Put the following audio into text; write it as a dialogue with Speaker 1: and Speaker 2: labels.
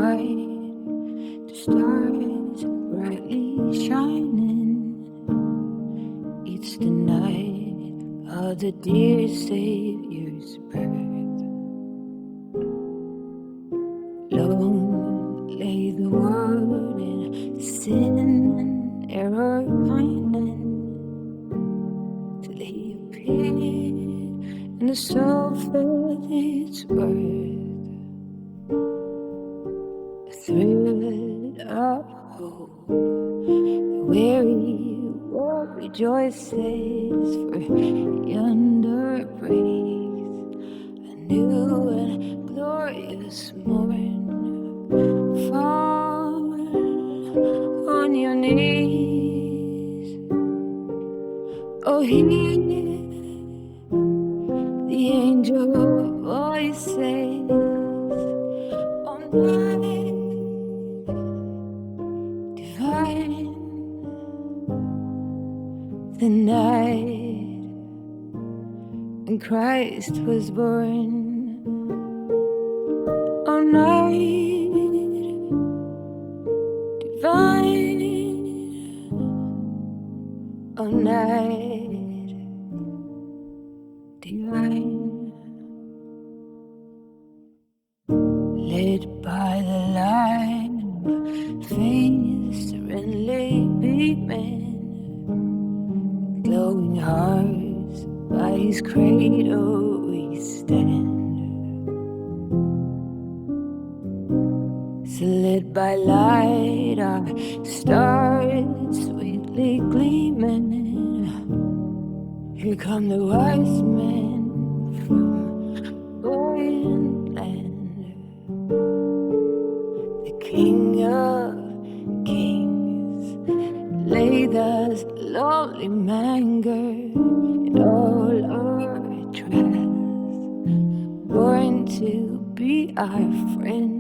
Speaker 1: white, the stars brightly shining. It's the night of the dear Savior's birth. Lone lay the world in sin and error pining, till he appeared and the soul felt its worth. A thrill of hope, the weary world rejoices, for yonder breaks a new and glorious morn. Fall on your knees, oh hear the angel voices. Oh night divine, the night when Christ was born. Oh night divine, oh night divine. Led by the light of faith, serenely beaming, glowing hearts by his cradle we stand. So lit by light, our stars sweetly gleaming. Here come the wise men from Orient land. The King of Kings laid us lowly manger in all our trials, born to be our friend.